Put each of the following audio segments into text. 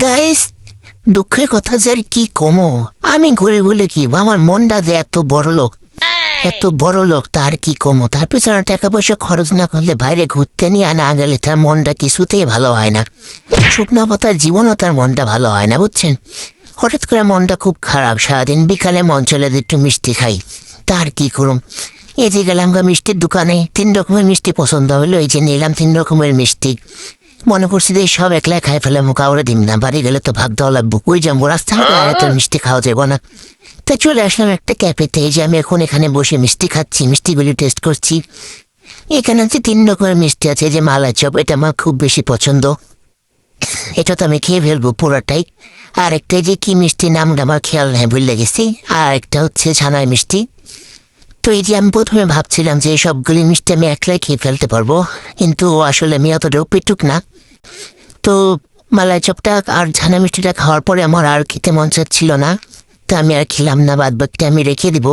Guys, দুঃখের কথা যে আর কি কমো। আমি ঘুরে বলে কি আমার মনটা যে এত বড় লোক তার কি কমো। তার পিছনে টাকা পয়সা খরচ না করলে, বাইরে ঘুরতে নিয়ে না গেলে তার মনটা কিছুতেই ভালো হয় না। শুকনো পাতার জীবনও তার মনটা ভালো হয় না, বুঝছেন। হঠাৎ করে মনটা খুব খারাপ, সারাদিন বিকালে মন চলে একটু মিষ্টি খাই। তার কি করুম, এই যে গেলাম মিষ্টির দোকানে, 3 রকমের মিষ্টি পছন্দ হলো, এই যে নিলাম 3 রকমের মিষ্টি। মনে করছি যে সব একলাই খাই ফেলাম, কাউরে দিম না, বাড়ি গেলে তো ভাগ দেওয়া লাগবো। ওই যাবো রাস্তা তো মিষ্টি খাওয়া যাবো না। তাই চলে আসলাম একটা ক্যাফেতে, যে আমি এখন এখানে বসে মিষ্টি খাচ্ছি, মিষ্টিগুলি টেস্ট করছি। এখানে হচ্ছে 3 রকমের মিষ্টি আছে, যে মালাই চপ, এটা আমার খুব বেশি পছন্দ, এটা তো আমি খেয়ে ফেলবো পুরোটাই। আর একটা যে কি মিষ্টি, নামটা আমার খেয়াল নেই, ভুলে গেছি। আর একটা হচ্ছে ছানার মিষ্টি। তো এই যে আমি প্রথমে ভাবছিলাম যে সবগুলি মিষ্টি আমি একলাই খেয়ে ফেলতে পারবো, কিন্তু আসলে আমি অতটাও পেটুক না। তো মালাই চপটা আর ছানা মিষ্টিটা খাওয়ার পরে আমার আর খেতে মন চাচ্ছিল না। তা আমি আর খেলাম না, বাদ বাকিটা আমি রেখে দিব,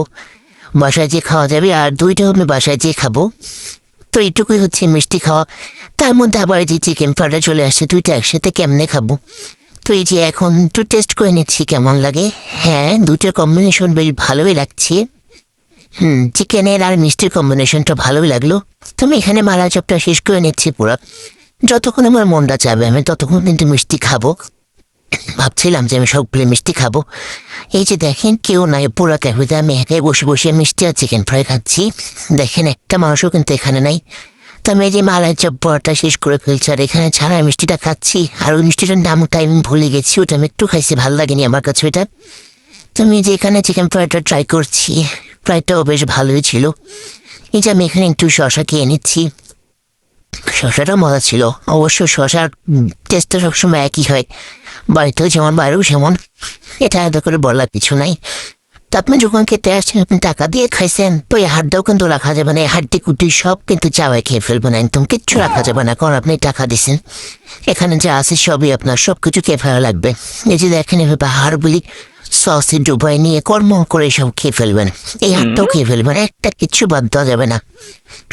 বাসায় যেয়ে খাওয়া যাবে। আর 2টাও আমি বাসায় যেয়ে খাবো। তো এইটুকুই হচ্ছে মিষ্টি খাওয়া। তার মধ্যে আবার এই যে চিকেন ফ্রাইডা চলে আসছে, 2টা একসাথে কেমনে খাবো। তো এই যে এখন একটু টেস্ট করে নিচ্ছি কেমন লাগে। হ্যাঁ, 2টার কম্বিনেশন বেশ ভালোই লাগছে। চিকেনের আর মিষ্টির কম্বিনেশনটা ভালোই লাগলো। তুমি এখানে মালাই চপটা শেষ করে নিচ্ছি পুরো। যতক্ষণ আমার মনটা চাবে আমি ততক্ষণ কিন্তু মিষ্টি খাবো। ভাবছিলাম যে আমি সবগুলো মিষ্টি খাবো। এই যে দেখেন, কেউ নাই পুরো ক্যাফেতে, আমি একাই বসে বসে মিষ্টি আর চিকেন ফ্রাই খাচ্ছি। দেখেন, একটা মানুষও কিন্তু এখানে নাই। তো আমি এই যে মালাই চপ পরোটা শেষ করে ফেলছি, আর এখানে ছাড়া মিষ্টিটা খাচ্ছি। আর ওই মিষ্টিটার নামটা আমি ভুলে গেছি, ওটা আমি একটু খাইছি, ভালো লাগেনি আমার কাছে ওইটা। তো আমি যে এখানে চিকেন ফ্রাইটা ট্রাই করছি, ফ্রাইটাও বেশ ভালোই ছিল। এই যে আমি এখানে একটু শশা খেয়ে নিচ্ছি, শশাটা মজা ছিল। অবশ্য শশার টেস্টটা সবসময় একই হয়, বাড়িতেও যেমন বাইরেও সেমন, এটা আলাদা করে বলার কিছু নাই। তা আপনি যখন খেতে আসছেন, আপনি টাকা দিয়ে খাইছেন, তো এই হাড্ডিও কিন্তু রাখা যাবে না, এই হাড্ডি কুটি সব কিন্তু চাওয়ায় খেয়ে ফেলবে না, একদম কিচ্ছু রাখা যাবে না, কারণ আপনি টাকা দিচ্ছেন। এখানে যে আছে সবই আপনার, সব কিছু খেয়ে ফেলা লাগবে। এই যে দেখেন, এভাবে হাড়গুলি সসে ডুবাই নিয়ে কর্ম করে সব খেয়ে ফেলবেন। এই হাড়টাও খেয়ে ফেলবেন, একটা কিচ্ছু বাদ দেওয়া যাবে না,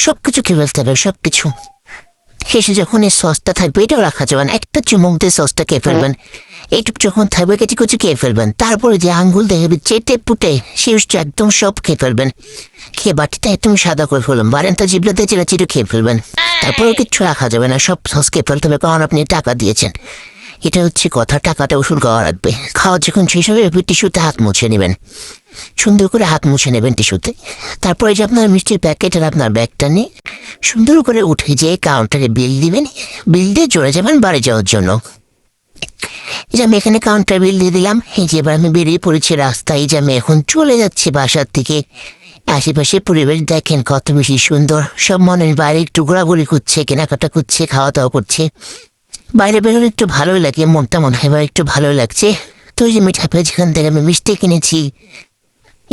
সব কিছু খেয়ে ফেলতে হবে, সব কিছু। শেষে যখন এই সসটা থাকবে, এটাও রাখা যাবে না, একটা চুমুক দিয়ে সসটা খেয়ে ফেলবেন। এইটুকু যখন থাকবে, কেচি কুচি খেয়ে ফেলবেন। তারপরে যে আঙ্গুল দেখবে চেটে পুটে শেষটা একদম সব খেয়ে ফেলবেন। খেয়ে বাটিটা একদম সাদা করে ফেলবেন, বারেনটা জিবলাতে চিরাচিরে খেয়ে ফেলবেন। তারপরেও কিচ্ছু রাখা যাবে না, সব সস খেয়ে ফেলতে হবে, কারণ আপনি টাকা দিয়েছেন। এটা হচ্ছে কথা, টাকাটা ওষুধ খাওয়া রাখবে। খাওয়া যখন শেষ হবে, টিস্যুতে হাত মুছে নেবেন, সুন্দর করে হাত মুছে নেবেন টিস্যুতে। তারপরে যে আপনার মিষ্টির প্যাকেট আর আপনার ব্যাগটা নিয়ে সুন্দর করে উঠে যেয়ে কাউন্টারে বিল দিবেন। বিল দিয়ে চলে যাবেন বাড়ি যাওয়ার জন্য। এই যে আমি এখানে কাউন্টারে বিল দিয়ে দিলাম। এই যে এবার আমি বেরিয়ে পড়েছি রাস্তায়, যে আমি এখন চলে যাচ্ছি বাসার থেকে। আশেপাশে পরিবেশ দেখেন কত বেশি সুন্দর, সব মনের বাইরে একটু ঘোরাঘুরি করছে, কেনাকাটা করছে, খাওয়া দাওয়া করছে। বাইরে বেরোলে একটু ভালোই লাগে, মনটা মনে হয় এবার একটু ভালোই লাগছে। তো এই যে মিঠাই, যেখান থেকে আমি মিষ্টি কিনেছি,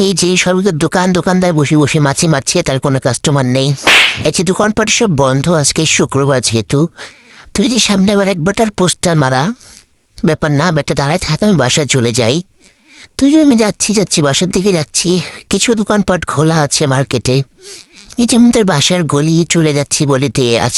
এই যে সবগুলো দোকানদার বসে বসে মাছি মারছে, তার কোনো কাস্টমার নেই। এই যে দোকানপাট সব বন্ধ, আজকে শুক্রবার যেহেতু। তুই যে সামনে আবার একবারটার পোস্টার মারা, ব্যাপার না, ব্যাটা দাঁড়ায় থাক, আমি বাসায় চলে যাই। তুই যে আমি যাচ্ছি বাসার দিকে যাচ্ছি, কিছু দোকানপাট খোলা আছে মার্কেটে। এই যে আমাদের বাসার গলি চলে যাচ্ছি বলে আজকে